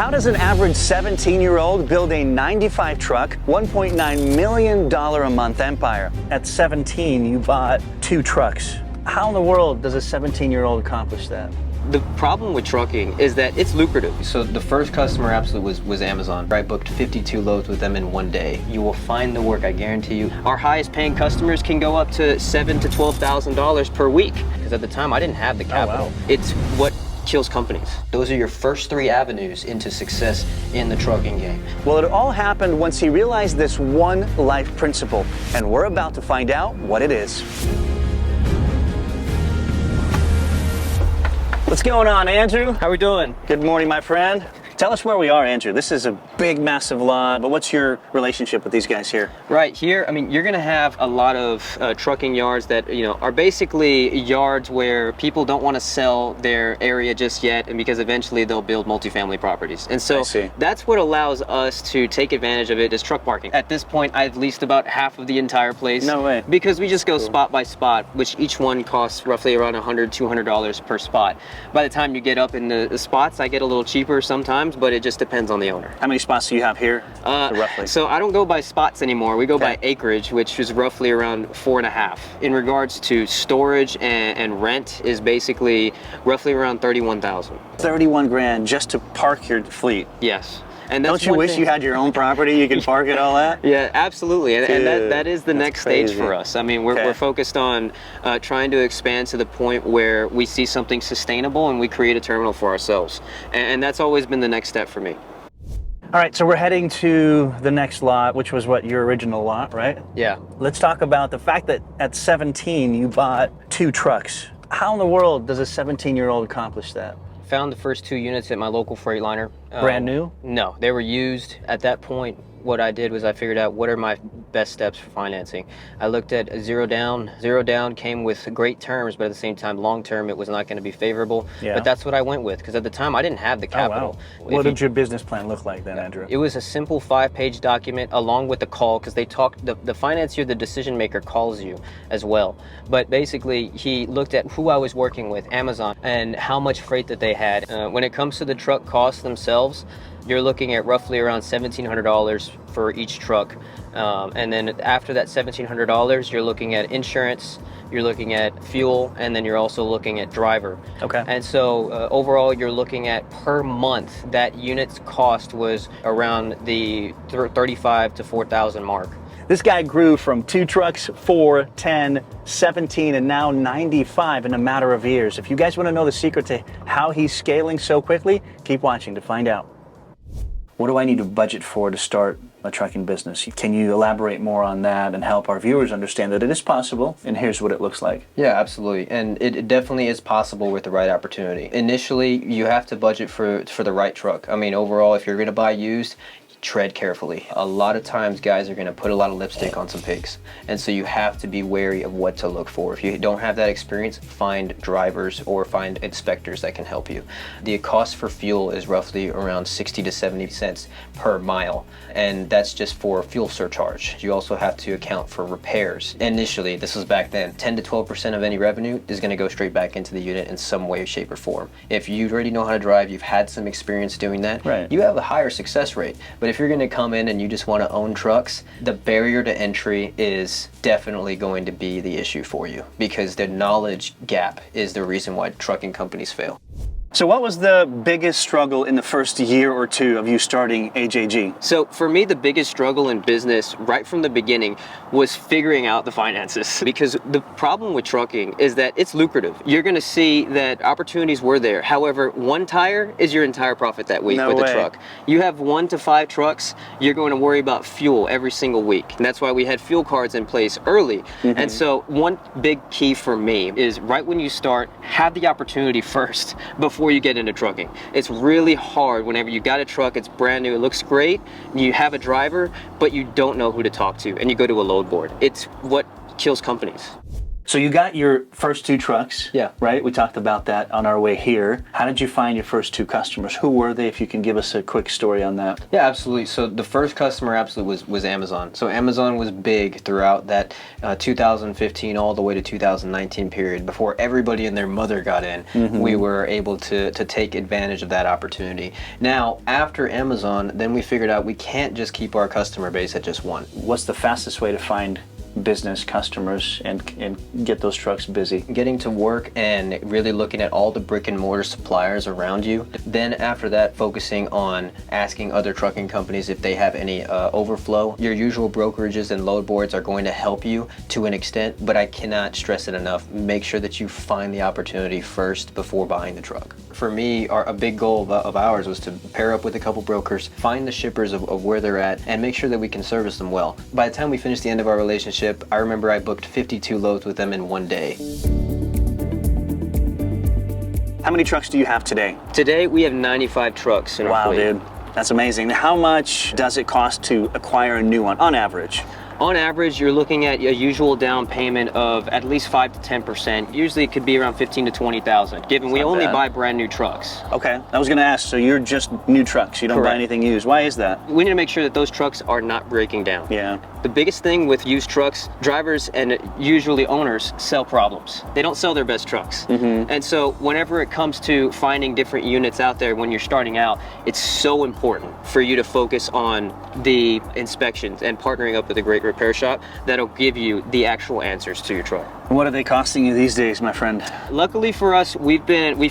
How does an average 17-year-old build a 95 truck, $1.9 million a month empire? At 17, you bought 2 trucks. How in the world does a 17-year-old accomplish that? The problem with trucking is that it's lucrative. So the first customer absolutely was Amazon. I booked 52 loads with them in one day. You will find the work, I guarantee you. Our highest paying customers can go up to $7,000 to $12,000 per week. Because at the time I didn't have the capital. Oh, wow. It's what kills companies. Those are your first 3 avenues into success in the trucking game. Well, it all happened once he realized this one life principle, and we're about to find out what it is. What's going on, Andrew? How we doing? Good morning, my friend. Tell us where we are, Andrew. This is a big, massive lot, but what's your relationship with these guys here? Right here, I mean, you're gonna have a lot of trucking yards that, are basically yards where people don't want to sell their area just yet, and because eventually they'll build multifamily properties. And so that's what allows us to take advantage of it is truck parking. At this point, I've leased about half of the entire place. No way. Because we just go spot by spot, which each one costs roughly around $100, $200 per spot. By the time you get up in the spots, I get a little cheaper sometimes, but it just depends on the owner. How many spots do you have here, roughly? So I don't go by spots anymore. We go by acreage, which is roughly around 4.5. In regards to storage and rent is basically roughly around 31,000. 31 grand just to park your fleet. Yes. And that's don't you wish you had your own property you can park it all at? Yeah, absolutely. And that is the next stage for us. I mean, we're focused on trying to expand to the point where we see something sustainable and we create a terminal for ourselves. And that's always been the next step for me. All right, so we're heading to the next lot, which was what, your original lot, right? Yeah. Let's talk about the fact that at 17, you bought 2 trucks. How in the world does a 17-year-old accomplish that? Found the first 2 units at my local Freightliner. Brand new? No, they were used. At that point, what I did was I figured out what are my best steps for financing. I looked at zero down. Zero down came with great terms, but at the same time, long term, it was not going to be favorable. Yeah. But that's what I went with, because at the time, I didn't have the capital. Oh, wow. What did your business plan look like then, Andrew? It was a simple 5-page document along with the call, because they talked, the financier, the decision maker calls you as well. But basically, he looked at who I was working with, Amazon, and how much freight that they had. When it comes to the truck costs themselves, you're looking at roughly around $1,700 for each truck. And then after that $1,700, you're looking at insurance, you're looking at fuel, and then you're also looking at driver. Okay. And so overall, you're looking at per month, that unit's cost was around the 35 to 4,000 mark. This guy grew from 2 trucks, 4, 10, 17, and now 95 in a matter of years. If you guys want to know the secret to how he's scaling so quickly, keep watching to find out. What do I need to budget for to start a trucking business? Can you elaborate more on that and help our viewers understand that it is possible, and here's what it looks like? Yeah, absolutely. And it definitely is possible with the right opportunity. Initially, you have to budget for the right truck. I mean, overall, if you're going to buy used, tread carefully. A lot of times guys are going to put a lot of lipstick on some pigs, and so you have to be wary of what to look for. If you don't have that experience, find drivers or find inspectors that can help you. The cost for fuel is roughly around 60 to 70 cents per mile, and that's just for fuel surcharge. You also have to account for repairs. Initially, this was back then, 10 to 12% of any revenue is going to go straight back into the unit in some way, shape, or form. If you already know how to drive, you've had some experience doing that, you have a higher success rate. But if you're going to come in and you just want to own trucks, the barrier to entry is definitely going to be the issue for you, because the knowledge gap is the reason why trucking companies fail. So what was the biggest struggle in the first year or 2 of you starting AJG? So for me, the biggest struggle in business right from the beginning was figuring out the finances, because the problem with trucking is that it's lucrative. You're going to see that opportunities were there. However, 1 tire is your entire profit that week with a truck. You have 1 to 5 trucks, you're going to worry about fuel every single week. And that's why we had fuel cards in place early. And so one big key for me is right when you start, have the opportunity first before you get into trucking. It's really hard whenever you got a truck, it's brand new, it looks great, you have a driver, but you don't know who to talk to, and you go to a load board. It's what kills companies. So you got your first 2 trucks, Yeah. right? We talked about that on our way here. How did you find your first 2 customers? Who were they, if you can give us a quick story on that? Yeah, absolutely. So the first customer absolutely was Amazon. So Amazon was big throughout that 2015 all the way to 2019 period. Before everybody and their mother got in, we were able to take advantage of that opportunity. Now, after Amazon, then we figured out we can't just keep our customer base at just one. What's the fastest way to find business customers and get those trucks busy? Getting to work and really looking at all the brick and mortar suppliers around you. Then after that, focusing on asking other trucking companies if they have any overflow. Your usual brokerages and load boards are going to help you to an extent, but I cannot stress it enough. Make sure that you find the opportunity first before buying the truck. For me, a big goal of ours was to pair up with a couple brokers, find the shippers of where they're at, and make sure that we can service them well. By the time we finished the end of our relationship, I remember I booked 52 loads with them in one day. How many trucks do you have today? Today we have 95 trucks in our fleet. Wow, dude. That's amazing. How much does it cost to acquire a new one on average? On average, you're looking at a usual down payment of at least 5 to 10%. Usually it could be around 15 to 20,000, given we only buy brand new trucks. Okay, I was gonna ask, so you're just new trucks, you don't buy anything used. Why is that? We need to make sure that those trucks are not breaking down. Yeah. The biggest thing with used trucks, drivers and usually owners sell problems. They don't sell their best trucks. And so whenever it comes to finding different units out there when you're starting out, it's so important for you to focus on the inspections and partnering up with a great repair shop that'll give you the actual answers to your truck. What are they costing you these days, my friend? Luckily for us, we've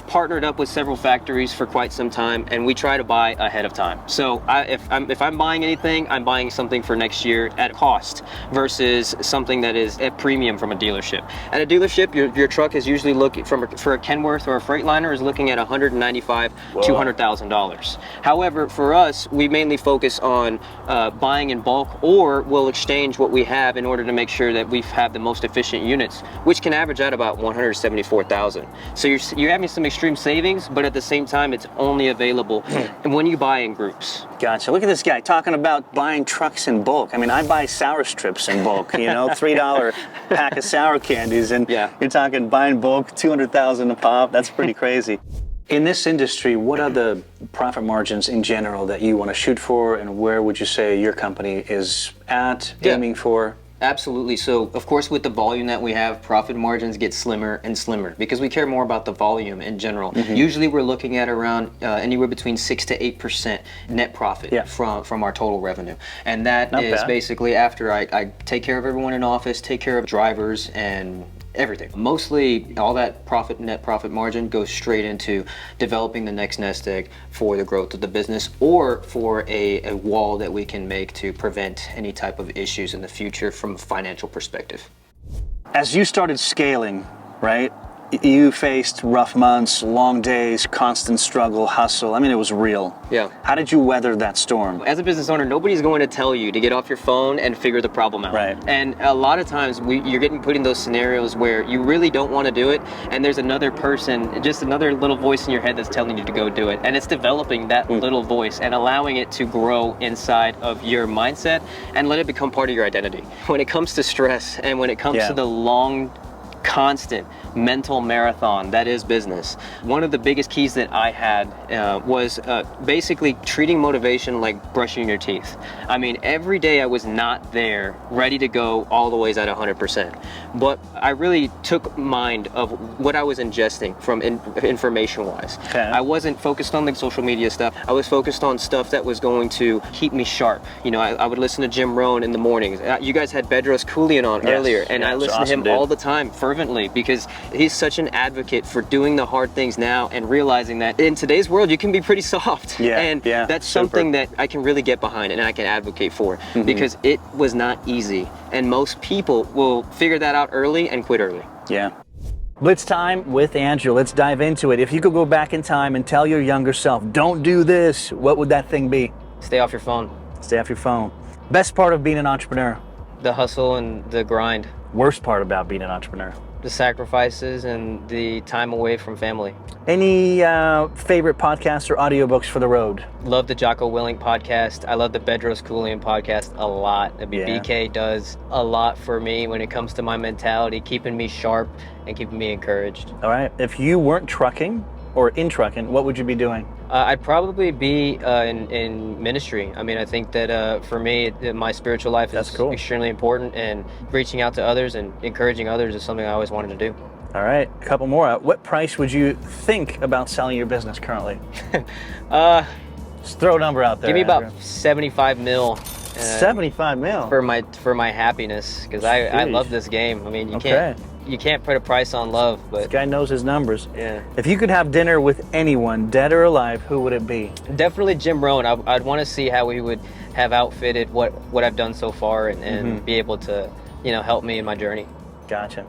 partnered up with several factories for quite some time, and we try to buy ahead of time. So if I'm buying anything, I'm buying something for next year at cost versus something that is at premium from a dealership. At a dealership, your truck is usually looking for a Kenworth or a Freightliner is looking at $195,000 to $200,000. However, for us, we mainly focus on buying in bulk, or we'll exchange what we have in order to make sure that we have the most efficient units, which can average out about $174,000. So you're having some extreme savings, but at the same time, it's only available when you buy in groups. Gotcha. Look at this guy talking about buying trucks in bulk. I mean, I buy sour strips in bulk, you know, $3 pack of sour candies, and you're talking buying bulk, $200,000 a pop. That's pretty crazy. In this industry, what are the profit margins in general that you want to shoot for, and where would you say your company is aiming for? Absolutely. So, of course, with the volume that we have, profit margins get slimmer and slimmer because we care more about the volume in general. Usually we're looking at around anywhere between 6 to 8% net profit from our total revenue. And that is basically after I take care of everyone in office, take care of drivers and everything. Mostly all that net profit margin goes straight into developing the next nest egg for the growth of the business, or for a wall that we can make to prevent any type of issues in the future from a financial perspective. As you started scaling, right, you faced rough months, long days, constant struggle, hustle. I mean, it was real. Yeah. How did you weather that storm? As a business owner, nobody's going to tell you to get off your phone and figure the problem out. Right. And a lot of times you're getting put in those scenarios where you really don't want to do it, and there's another person, just another little voice in your head that's telling you to go do it. And it's developing that little voice and allowing it to grow inside of your mindset and let it become part of your identity. When it comes to stress and when it comes to the long, constant mental marathon that is business, one of the biggest keys that I had was basically treating motivation like brushing your teeth. I mean, every day I was not there ready to go all the ways at 100%, but I really took mind of what I was ingesting from information wise. I wasn't focused on the social media stuff. I was focused on stuff that was going to keep me sharp. You know, I would listen to Jim Rohn in the mornings. You guys had Bedros Keuilian on earlier, and I listened to him all the time fervently because he's such an advocate for doing the hard things now and realizing that in today's world you can be pretty soft. That's something that I can really get behind and I can advocate for because it was not easy, and most people will figure that out early and quit early. Blitz time with Andrew. Let's dive into it. If you could go back in time and tell your younger self, don't do this, what would that thing be? Stay off your phone. Stay off your phone. Best part of being an entrepreneur? The hustle and the grind. Worst part about being an entrepreneur? the sacrifices and the time away from family. Any favorite podcasts or audiobooks for the road? Love the Jocko Willink podcast. I love the Bedros Keuilian podcast a lot. I mean, Yeah. BK does a lot for me when it comes to my mentality, keeping me sharp and keeping me encouraged. All right. If you weren't trucking or in trucking, what would you be doing? I'd probably be in ministry. I mean, I think that for me, my spiritual life is cool. extremely important, and reaching out to others and encouraging others is something I always wanted to do. All right, a couple more. What price would you think about selling your business currently? Just throw a number out there. Give me about Andrew. 75 mil. 75 mil for my happiness, because I love this game. I mean, you can't put a price on love, but This guy knows his numbers. yeah. If you could have dinner with anyone, dead or alive, who would it be? Definitely Jim Rohn. I'd want to see how he would have outfitted what I've done so far, and be able to, help me in my journey. Gotcha.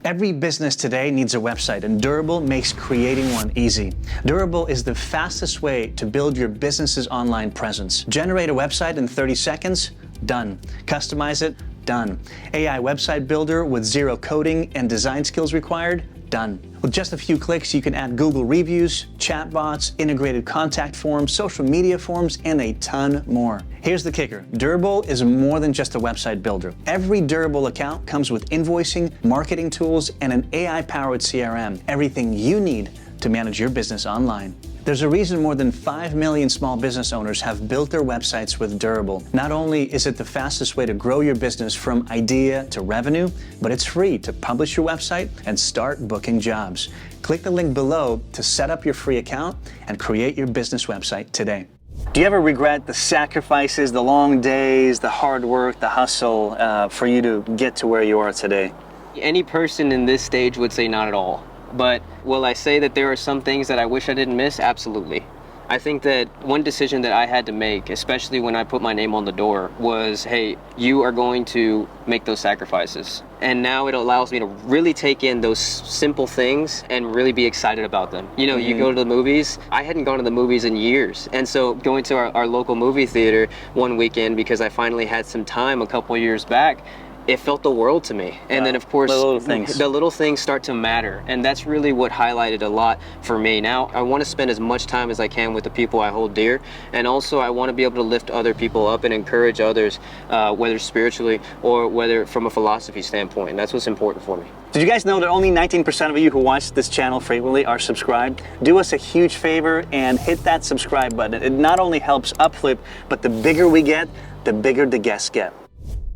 Every business today needs a website, and Durable makes creating one easy. Durable is the fastest way to build your business's online presence. Generate a website in 30 seconds, done. Customize it, done. AI website builder with zero coding and design skills required, done. With just a few clicks, you can add Google reviews, chatbots, integrated contact forms, social media forms, and a ton more. Here's the kicker. Durable is more than just a website builder. Every Durable account comes with invoicing, marketing tools, and an AI-powered CRM. Everything you need to manage your business online. There's a reason more than 5 million small business owners have built their websites with Durable. Not only is it the fastest way to grow your business from idea to revenue, but it's free to publish your website and start booking jobs. Click the link below to set up your free account and create your business website today. Do you ever regret the sacrifices, the long days, the hard work, the hustle for you to get to where you are today? Any person in this stage would say not at all. But will I say that there are some things that I wish I didn't miss? Absolutely. I think that one decision that I had to make, especially when I put my name on the door, was, hey, you are going to make those sacrifices. And now it allows me to really take in those simple things and really be excited about them. You go to the movies. I hadn't gone to the movies in years. And so going to our local movie theater one weekend, because I finally had some time a couple years back, it felt the world to me. And then of course, the little things start to matter. And that's really what highlighted a lot for me. Now, I want to spend as much time as I can with the people I hold dear. And also I want to be able to lift other people up and encourage others, whether spiritually or whether from a philosophy standpoint. And that's what's important for me. Did you guys know that only 19% of you who watch this channel frequently are subscribed? Do us a huge favor and hit that subscribe button. It not only helps UpFlip, but the bigger we get, the bigger the guests get.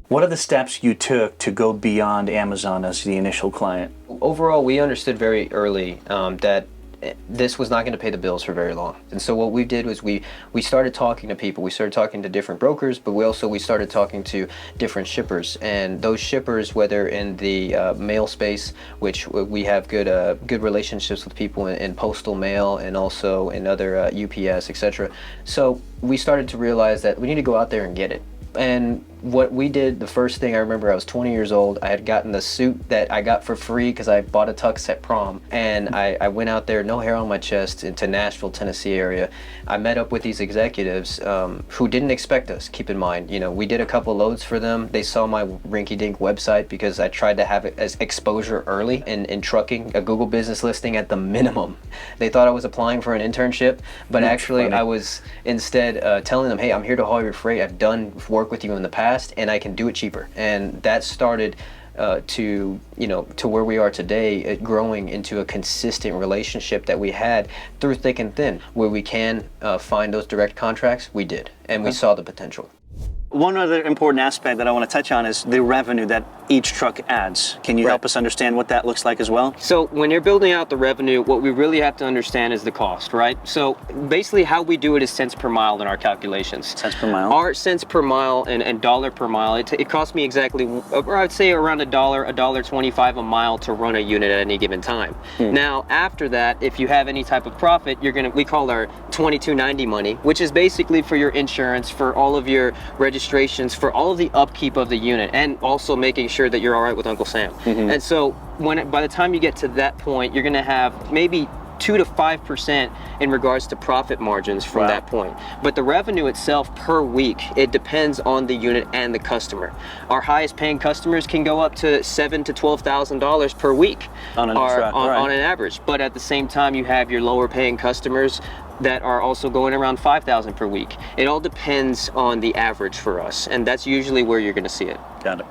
What are the steps you took to go beyond Amazon as the initial client? Overall, we understood very early that this was not going to pay the bills for very long. And so what we did was we started talking to people. We started talking to different brokers, but we started talking to different shippers. And those shippers, whether in the mail space, which we have good relationships with people in postal mail and also in other UPS, etc. So we started to realize that we need to go out there and get it. And what we did, the first thing I remember, I was 20 years old. I had gotten the suit that I got for free because I bought a tux at prom. And I went out there, no hair on my chest, into Nashville, Tennessee area. I met up with these executives who didn't expect us, keep in mind. We did a couple loads for them. They saw my rinky-dink website because I tried to have it as exposure early in trucking, a Google business listing at the minimum. They thought I was applying for an internship, but actually I was instead telling them, hey, I'm here to haul your freight. I've done work with you in the past, and I can do it cheaper. And that started to where we are today, growing into a consistent relationship that we had through thick and thin. Where we can find those direct contracts, we did, and we saw the potential. One other important aspect that I want to touch on is the revenue that each truck adds. Can you help us understand what that looks like as well? So when you're building out the revenue, what we really have to understand is the cost, right? So basically how we do it is cents per mile in our calculations. Cents per mile. Our cents per mile and dollar per mile, it costs me exactly, or I'd say around $1.25 a mile to run a unit at any given time. Now, after that, if you have any type of profit, we call our $22.90 money, which is basically for your insurance, for all of your registrations, for all of the upkeep of the unit, and also making sure that you're all right with Uncle Sam. And so by the time you get to that point, you're going to have maybe 2 to 5% in regards to profit margins from that point. But the revenue itself per week, it depends on the unit and the customer. Our highest paying customers can go up to $7,000 to $12,000 per week on an average. But at the same time, you have your lower paying customers that are also going around $5,000 per week. It all depends on the average for us, and that's usually where you're going to see it. Got it.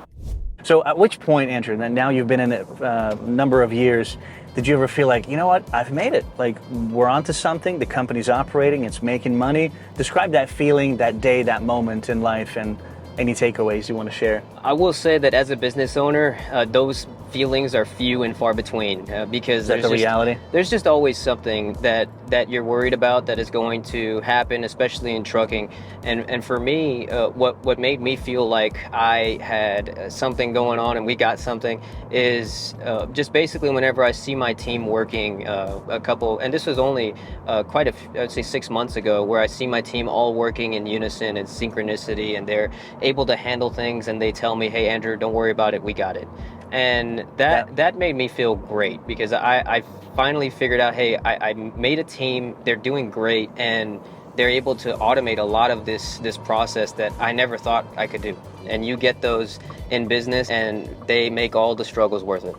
So at which point, Andrew, and now you've been in it a number of years, did you ever feel like, you know what, I've made it? Like, we're onto something, the company's operating, it's making money. Describe that feeling, that day, that moment in life, and any takeaways you want to share. I will say that as a business owner, those feelings are few and far between because there's just always something that you're worried about that is going to happen, especially in trucking. And for me, what made me feel like I had something going on and we got something is just basically whenever I see my team working a couple, and this was only I'd say 6 months ago, where I see my team all working in unison and synchronicity, and they're able to handle things, and they tell me, hey Andrew, don't worry about it, we got it. And that made me feel great, because I finally figured out, hey, I made a team, they're doing great, and they're able to automate a lot of this process that I never thought I could do. And you get those in business, and they make all the struggles worth it.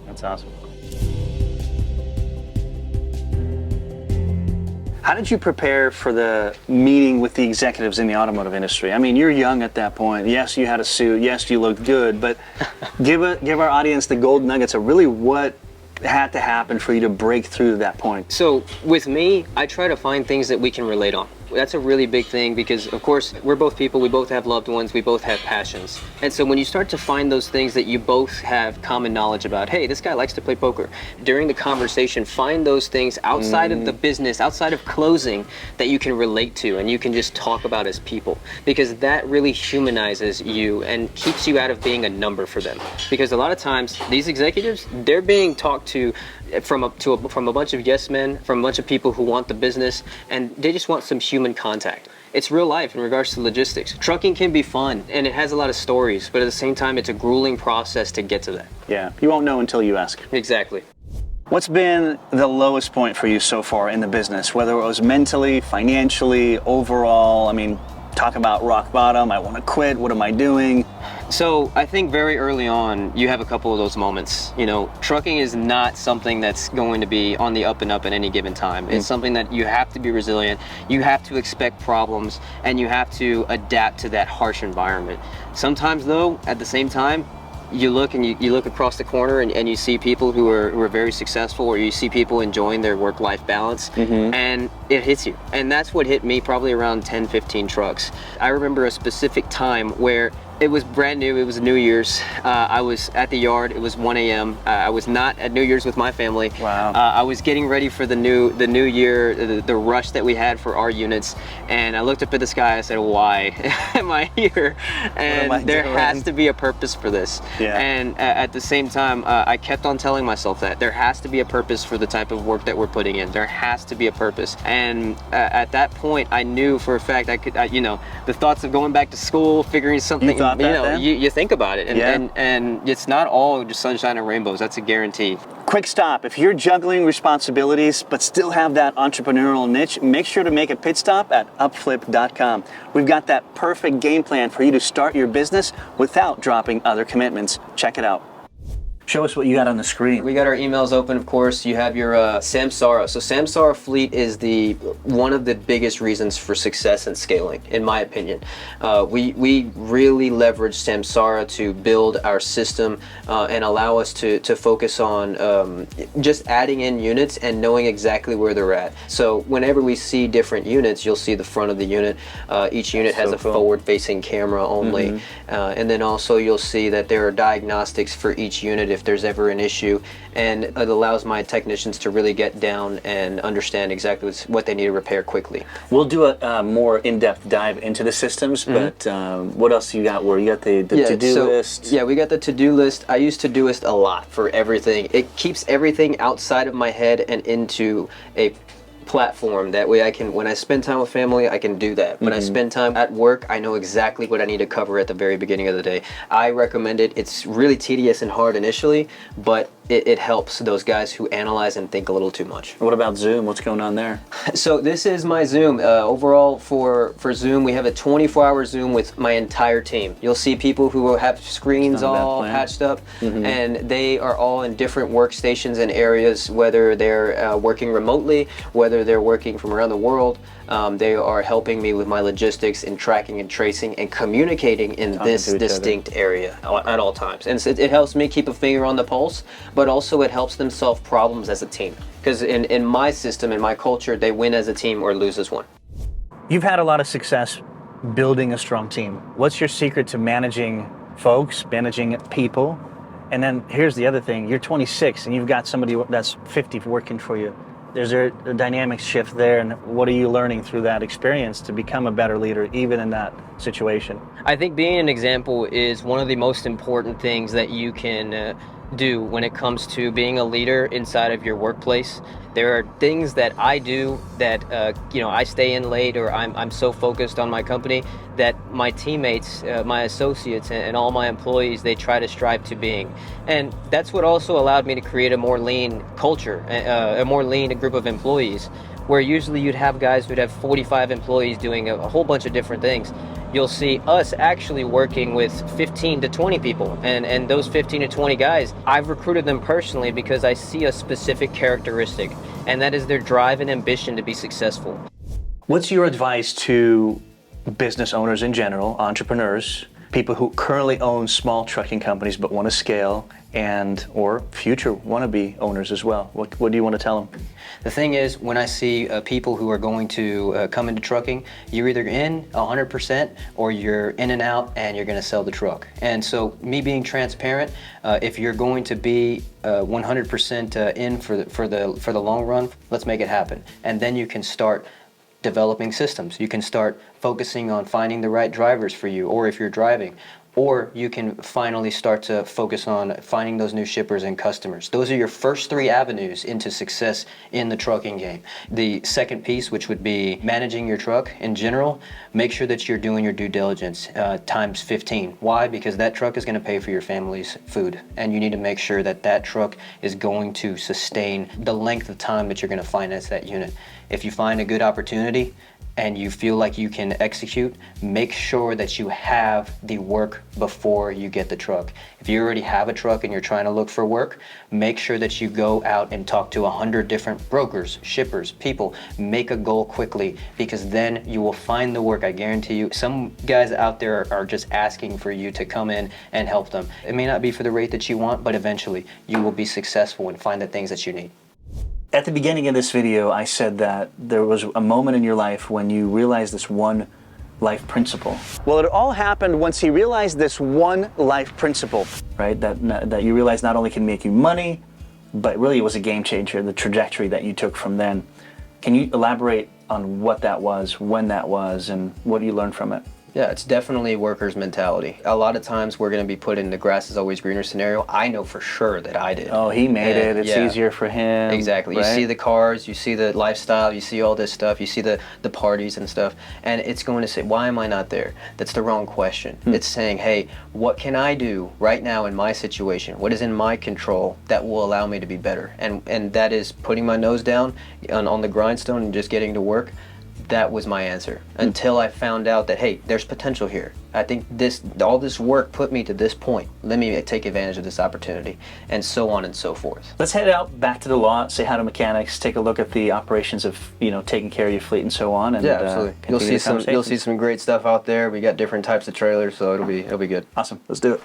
That's awesome. How did you prepare for the meeting with the executives in the automotive industry? I mean, you're young at that point. Yes, you had a suit. Yes, you looked good. But give our audience the gold nuggets of really what had to happen for you to break through to that point. So with me, I try to find things that we can relate on. That's a really big thing, because of course we're both people, we both have loved ones, we both have passions. And so when you start to find those things that you both have common knowledge about, hey, this guy likes to play poker, during the conversation, find those things outside of the business, outside of closing, that you can relate to and you can just talk about as people, because that really humanizes you and keeps you out of being a number for them. Because a lot of times these executives, they're being talked to from a bunch of yes men, from a bunch of people who want the business, and they just want some human contact. It's real life in regards to logistics. Trucking can be fun, and it has a lot of stories, but at the same time, it's a grueling process to get to that. Yeah, you won't know until you ask. Exactly. What's been the lowest point for you so far in the business, whether it was mentally, financially, overall? I mean, talk about rock bottom, I want to quit, what am I doing? So I think very early on, you have a couple of those moments. You know, trucking is not something that's going to be on the up and up at any given time. It's something that you have to be resilient, you have to expect problems, and you have to adapt to that harsh environment. Sometimes though, at the same time, you look and you look across the corner and you see people who are very successful, or you see people enjoying their work-life balance, and it hits you. And that's what hit me probably around 10, 15 trucks. I remember a specific time where it was brand new, it was New Year's. I was at the yard, it was 1 a.m. I was not at New Year's with my family. Wow. I was getting ready for the new year, the rush that we had for our units, and I looked up at the sky, I said, why am I here? And there has to be a purpose for this. Yeah. And at the same time, I kept on telling myself that there has to be a purpose for the type of work that we're putting in. There has to be a purpose. And at that point, I knew for a fact I could, the thoughts of going back to school, figuring something, you think about it, and it's not all just sunshine and rainbows. That's a guarantee. Quick stop. If you're juggling responsibilities but still have that entrepreneurial niche, make sure to make a pit stop at UpFlip.com. We've got that perfect game plan for you to start your business without dropping other commitments. Check it out. Show us what you got on the screen. We got our emails open, of course. You have your Samsara. So Samsara Fleet is one of the biggest reasons for success and scaling, in my opinion. We really leverage Samsara to build our system and allow us to focus on just adding in units and knowing exactly where they're at. So whenever we see different units, you'll see the front of the unit. Each unit has a forward-facing camera only. And then also you'll see that there are diagnostics for each unit if there's ever an issue, and it allows my technicians to really get down and understand exactly what they need to repair quickly. We'll do a more in-depth dive into the systems, but what else you got? Where you got the to-do list? Yeah, we got the to-do list. I use Todoist a lot for everything. It keeps everything outside of my head and into a platform. That way I can, when I spend time with family, I can do that. When I spend time at work, I know exactly what I need to cover at the very beginning of the day. I recommend it. It's really tedious and hard initially, but it helps those guys who analyze and think a little too much. What about Zoom? What's going on there? So this is my Zoom. Overall for Zoom, we have a 24-hour Zoom with my entire team. You'll see people who have screens all patched up, and they are all in different workstations and areas, whether they're working remotely, whether they're working from around the world. They are helping me with my logistics and tracking and tracing and communicating in this distinct area at all times. And so it helps me keep a finger on the pulse, but also it helps them solve problems as a team. Because in my system, in my culture, they win as a team or lose as one. You've had a lot of success building a strong team. What's your secret to managing folks, managing people? And then here's the other thing, you're 26 and you've got somebody that's 50 working for you. There's a dynamic shift there, and what are you learning through that experience to become a better leader even in that situation? I think being an example is one of the most important things that you can do when it comes to being a leader inside of your workplace. There are things that I do that I stay in late, or I'm so focused on my company that my teammates, my associates, and all my employees, they try to strive to being. And that's what also allowed me to create a more lean culture, a more lean group of employees, where usually you'd have guys who'd have 45 employees doing a whole bunch of different things. You'll see us actually working with 15 to 20 people, and those 15 to 20 guys, I've recruited them personally because I see a specific characteristic, and that is their drive and ambition to be successful. What's your advice to business owners in general, entrepreneurs, people who currently own small trucking companies but want to scale, and or future wannabe owners as well? What do you want to tell them? The thing is, when I see people who are going to come into trucking, you're either in 100% or you're in and out and you're going to sell the truck. And so me being transparent, if you're going to be 100% in for the long run, let's make it happen. And then you can start developing systems. You can start focusing on finding the right drivers for you, or if you're driving, or you can finally start to focus on finding those new shippers and customers. Those are your first 3 avenues into success in the trucking game. The second piece, which would be managing your truck in general, make sure that you're doing your due diligence times 15. Why? Because that truck is going to pay for your family's food, and you need to make sure that that truck is going to sustain the length of time that you're going to finance that unit. If you find a good opportunity and you feel like you can execute, make sure that you have the work before you get the truck. If you already have a truck and you're trying to look for work, make sure that you go out and talk to 100 different brokers, shippers, people. Make a goal quickly, because then you will find the work. I guarantee you. Some guys out there are just asking for you to come in and help them. It may not be for the rate that you want, but eventually you will be successful and find the things that you need. At the beginning of this video, I said that there was a moment in your life when you realized this one life principle. Well, it all happened once he realized this one life principle, right? That you realized not only can make you money, but really it was a game changer, the trajectory that you took from then. Can you elaborate on what that was, when that was, and what you learned from it? Yeah, it's definitely workers' mentality. A lot of times we're going to be put in the grass is always greener scenario. I know for sure that I did. Oh, he made it. It's easier for him. Exactly. Right? You see the cars, you see the lifestyle, you see all this stuff, you see the parties and stuff, and it's going to say, why am I not there? That's the wrong question. It's saying, hey, what can I do right now in my situation? What is in my control that will allow me to be better? And that is putting my nose down on the grindstone and just getting to work. That was my answer until I found out that, hey, there's potential here. I think all this work put me to this point. Let me take advantage of this opportunity, and so on and so forth. Let's head out back to the lot, say hi to mechanics, take a look at the operations of taking care of your fleet and so on. And, yeah, absolutely. You'll see some great stuff out there. We got different types of trailers, so it'll be good. Awesome. Let's do it.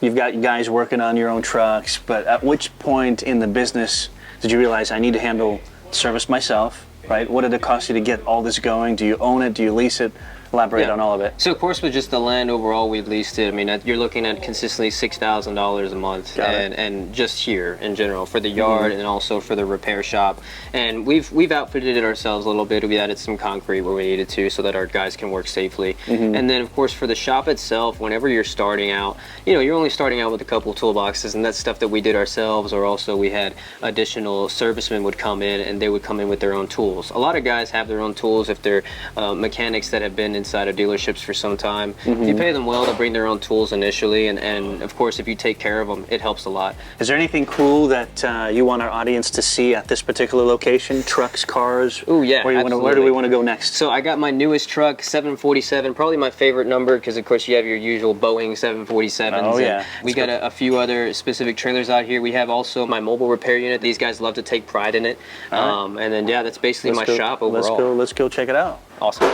You've got guys working on your own trucks, but at which point in the business did you realize I need to handle service myself? Right? What did it cost you to get all this going? Do you own it? Do you lease it? Elaborate on all of it. So of course with just the land overall, we leased it. I mean, you're looking at consistently $6,000 a month, and just here in general for the yard and also for the repair shop. And we've outfitted it ourselves a little bit. We added some concrete where we needed to so that our guys can work safely. And then of course for the shop itself, whenever you're starting out, you're only starting out with a couple toolboxes, and that's stuff that we did ourselves, or also we had additional servicemen would come in and they would come in with their own tools. A lot of guys have their own tools if they're mechanics that have been inside of dealerships for some time. If you pay them well, they'll bring their own tools initially, and of course, if you take care of them, it helps a lot. Is there anything cool that you want our audience to see at this particular location? Trucks, cars? Oh yeah, where do we want to go next? So I got my newest truck, 747, probably my favorite number, because of course you have your usual Boeing 747s. Oh yeah. We got a few other specific trailers out here. We have also my mobile repair unit. These guys love to take pride in it. Right. And then yeah, that's basically my shop overall. Let's go check it out. Awesome.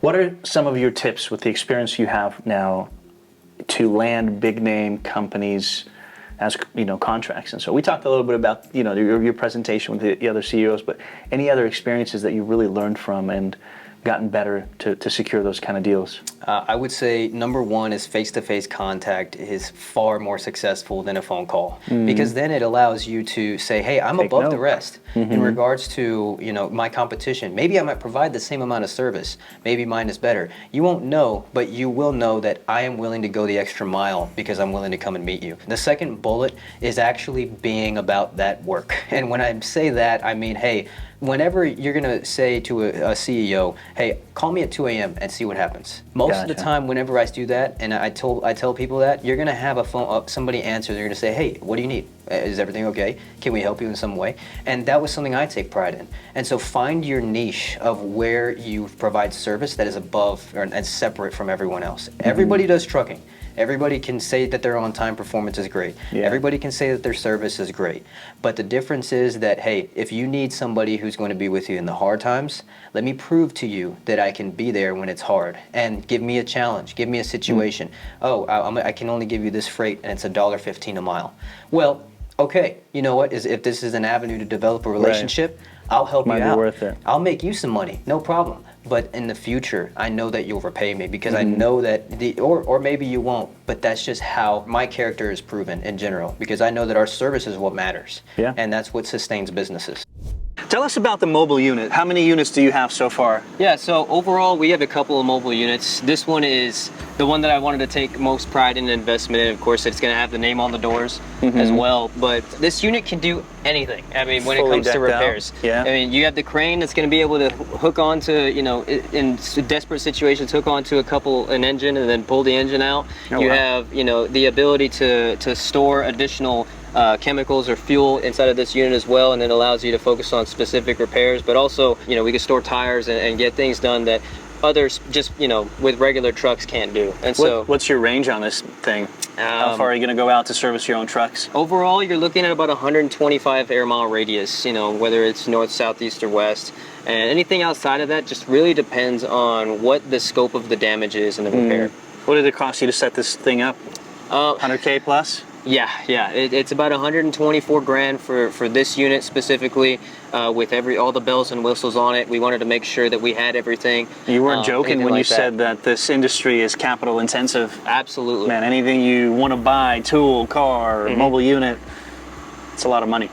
What are some of your tips with the experience you have now to land big name companies as contracts? And so we talked a little bit about your presentation with the other CEOs, but any other experiences that you really learned from and gotten better to secure those kind of deals? I would say number one is face-to-face contact is far more successful than a phone call, because then it allows you to say, hey, I'm above the rest in regards to my competition. Maybe I might provide the same amount of service. Maybe mine is better. You won't know, but you will know that I am willing to go the extra mile because I'm willing to come and meet you. The second bullet is actually being about that work. And when I say that, I mean, hey, whenever you're going to say to a CEO, hey, call me at 2 a.m. and see what happens. Most of the time, whenever I do that, and I tell people that, you're going to have a phone, somebody answer, they're going to say, hey, what do you need? Is everything okay? Can we help you in some way? And that was something I take pride in. And so find your niche of where you provide service that is above and separate from everyone else. Everybody does trucking. Everybody can say that their on-time performance is great. Yeah. Everybody can say that their service is great. But the difference is that, hey, if you need somebody who's going to be with you in the hard times, let me prove to you that I can be there when it's hard. And give me a challenge. Give me a situation. Oh, I can only give you this freight, and it's $1.15 a mile. Well, okay, you know what? If this is an avenue to develop a relationship, I'll help you out. Might be worth it. I'll make you some money, no problem. But in the future, I know that you'll repay me because I know that or maybe you won't, but that's just how my character is proven in general, because I know that our service is what matters. Yeah. And that's what sustains businesses. Tell us about the mobile unit. How many units do you have so far? Yeah, so overall we have a couple of mobile units. This one is the one that I wanted to take most pride in investment in. Of course, it's going to have the name on the doors as well, but this unit can do anything. I mean, when it comes to repairs. Yeah. I mean, you have the crane that's going to be able to hook onto, in desperate situations, hook onto an engine and then pull the engine out. You have, the ability to store additional chemicals or fuel inside of this unit as well, and it allows you to focus on specific repairs, but also we can store tires and get things done that others just with regular trucks can't do. And so what's your range on this thing? How far are you going to go out to service your own trucks? Overall, you're looking at about 125 air mile radius, whether it's north, south, east, or west. And anything outside of that just really depends on what the scope of the damage is in the repair. What did it cost you to set this thing up? 100K plus? Yeah, it's about 124 grand for this unit specifically, with all the bells and whistles on it. We wanted to make sure that we had everything. You weren't joking when you said that this industry is capital intensive. Absolutely. Man, anything you want to buy, tool, car, mobile unit, it's a lot of money.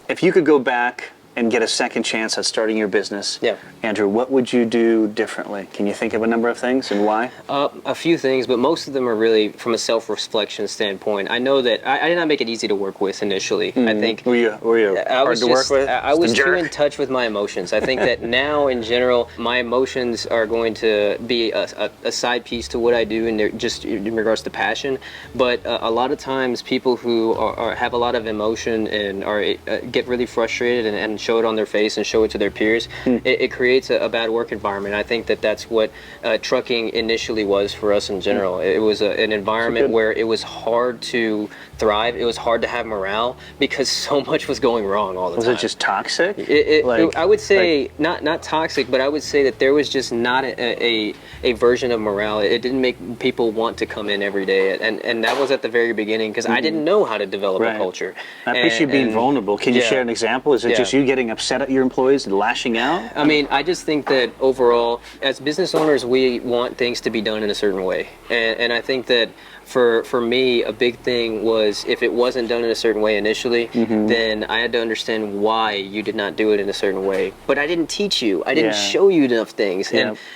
If you could go back and get a second chance at starting your business, Andrew, what would you do differently? Can you think of a number of things and why? A few things, but most of them are really from a self-reflection standpoint. I know that I did not make it easy to work with initially. I think were you hard to work with? I was too in touch with my emotions. I think that now in general, my emotions are going to be a side piece to what I do, and just in regards to passion. But a lot of times, people who have a lot of emotion and get really frustrated and show it on their face and show it to their peers, it creates a bad work environment. I think that that's what trucking initially was for us in general. It was an environment where it was hard to thrive. It was hard to have morale because so much was going wrong all the time. Was it just toxic? I would say not toxic, but I would say that there was just not a version of morale. It didn't make people want to come in every day, and that was at the very beginning because I didn't know how to develop a culture. I appreciate you being vulnerable. Can you share an example? Is it just you getting upset at your employees and lashing out? I mean, I just think that overall, as business owners, we want things to be done in a certain way, and I think that for me, a big thing was if it wasn't done in a certain way initially, then I had to understand why you did not do it in a certain way. But I didn't teach you. I didn't show you enough things.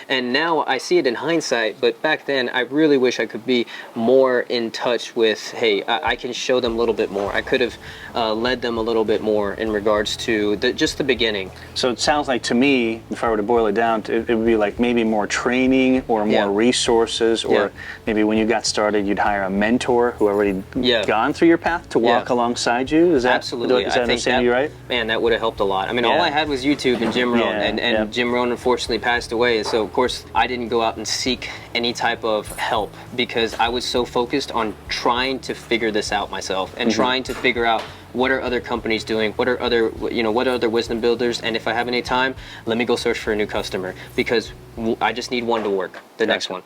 And now I see it in hindsight, but back then I really wish I could be more in touch with, hey, I can show them a little bit more. I could have led them a little bit more in regards to just the beginning. So it sounds like to me, if I were to boil it down, it would be like maybe more training or more resources, or maybe when you got started, you'd hire a mentor who already gone through your path to walk alongside you. Is that absolutely? Is that understanding you right? Man, that would have helped a lot. I mean, all I had was YouTube and Jim Rohn, and Jim Rohn unfortunately passed away. So of course, I didn't go out and seek any type of help because I was so focused on trying to figure this out myself and trying to figure out what are other companies doing, what are other wisdom builders, and if I have any time, let me go search for a new customer because I just need one to work, the next one.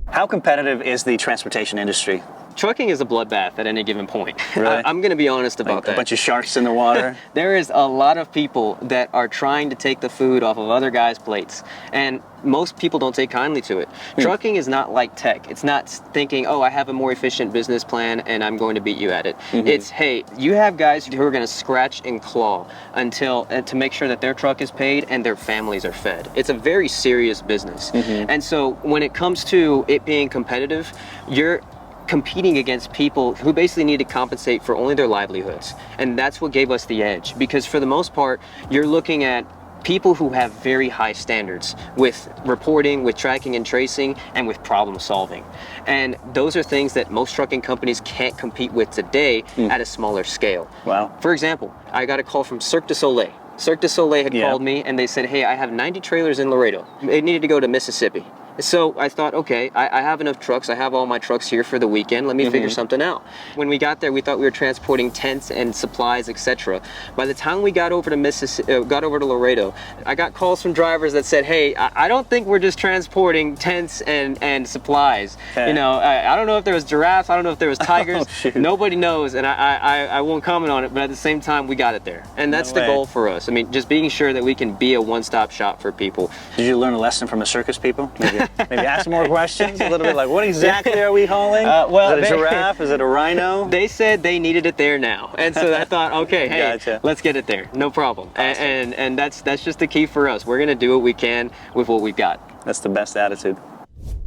How competitive is the transportation industry? Trucking is a bloodbath at any given point. Really? I'm going to be honest about that. A bunch of sharks in the water? There is a lot of people that are trying to take the food off of other guys' plates, and most people don't take kindly to it. Trucking is not like tech. It's not thinking, oh, I have a more efficient business plan and I'm going to beat you at it. It's, hey, you have guys who are going to scratch and claw until to make sure that their truck is paid and their families are fed. It's a very serious business. And so when it comes to it being competitive, you're competing against people who basically need to compensate for only their livelihoods. And that's what gave us the edge, because for the most part, you're looking at people who have very high standards with reporting, with tracking and tracing, and with problem solving. And those are things that most trucking companies can't compete with today at a smaller scale. Wow. For example, I got a call from Cirque du Soleil. Cirque du Soleil had called me and they said, hey, I have 90 trailers in Laredo. It needed to go to Mississippi. So I thought, okay, I have enough trucks. I have all my trucks here for the weekend. Let me figure something out. When we got there, we thought we were transporting tents and supplies, etc. By the time we got over to Laredo, I got calls from drivers that said, hey, I don't think we're just transporting tents and supplies. You know, I don't know if there was giraffes. I don't know if there was tigers. Nobody knows, and I won't comment on it. But at the same time, we got it there, and that's the goal for us. I mean, just being sure that we can be a one-stop shop for people. Did you learn a lesson from the circus people? Maybe ask more questions, a little bit like, what exactly are we hauling? Is it a giraffe? Is it a rhino? They said they needed it there now. And so I thought, okay, hey, let's get it there. No problem. Awesome. And that's just the key for us. We're going to do what we can with what we've got. That's the best attitude.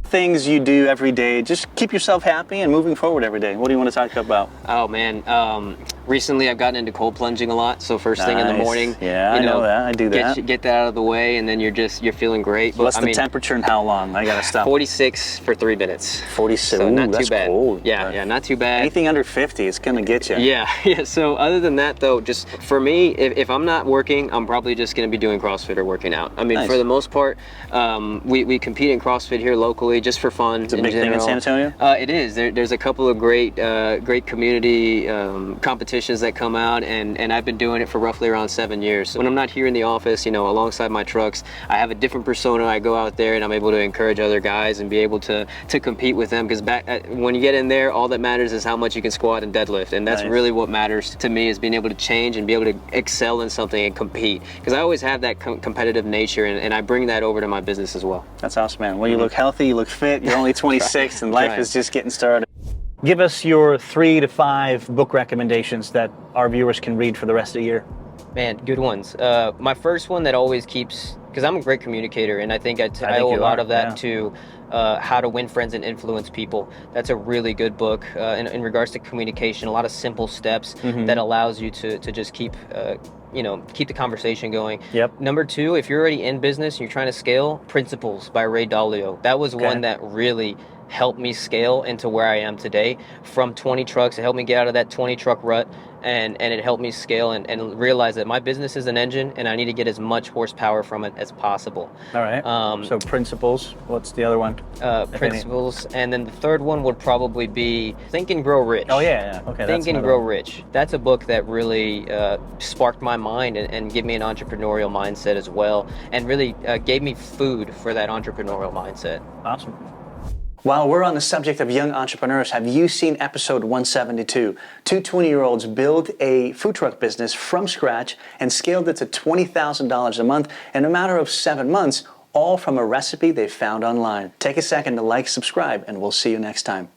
Things you do every day, just keep yourself happy and moving forward every day. What do you want to talk about? Oh man, recently I've gotten into cold plunging a lot. So first thing in the morning, I know that. I do that. Get that out of the way, and then you're feeling great. But, what's the temperature and how long? I gotta stop. 46 for 3 minutes. 46. So not that's too bad. Cold. Yeah, not too bad. Anything under 50, it's gonna get you. Yeah. So other than that, though, just for me, if I'm not working, I'm probably just gonna be doing CrossFit or working out. I mean, for the most part, we compete in CrossFit here locally just for fun. It's a big thing in San Antonio? It is. There's a couple of great community competitions that come out, and I've been doing it for roughly around 7 years. So when I'm not here in the office, alongside my trucks, I have a different persona. I go out there and I'm able to encourage other guys and be able to compete with them, because when you get in there, all that matters is how much you can squat and deadlift, and that's really what matters to me, is being able to change and be able to excel in something and compete, because I always have that competitive nature, and I bring that over to my business as well. That's awesome, man. Well, you look healthy, you look fit, you're only 26 and life is just getting started. Give us your 3 to 5 book recommendations that our viewers can read for the rest of the year. Man, good ones. My first one that always keeps, because I'm a great communicator, and I think I owe a lot of that to How to Win Friends and Influence People. That's a really good book in regards to communication. A lot of simple steps that allows you to just keep keep the conversation going. Number 2, if you're already in business and you're trying to scale, Principles by Ray Dalio. That was one that really helped me scale into where I am today. From 20 trucks, it helped me get out of that 20 truck rut, and it helped me scale and realize that my business is an engine and I need to get as much horsepower from it as possible. All right. So Principles. What's the other one? Principles. And then the third one would probably be Think and Grow Rich. Oh yeah. Okay. Think and Grow Rich. That's a book that really sparked my mind and gave me an entrepreneurial mindset as well, and really gave me food for that entrepreneurial mindset. Awesome. While we're on the subject of young entrepreneurs, have you seen episode 172? Two 20-year-olds built a food truck business from scratch and scaled it to $20,000 a month in a matter of 7 months, all from a recipe they found online. Take a second to like, subscribe, and we'll see you next time.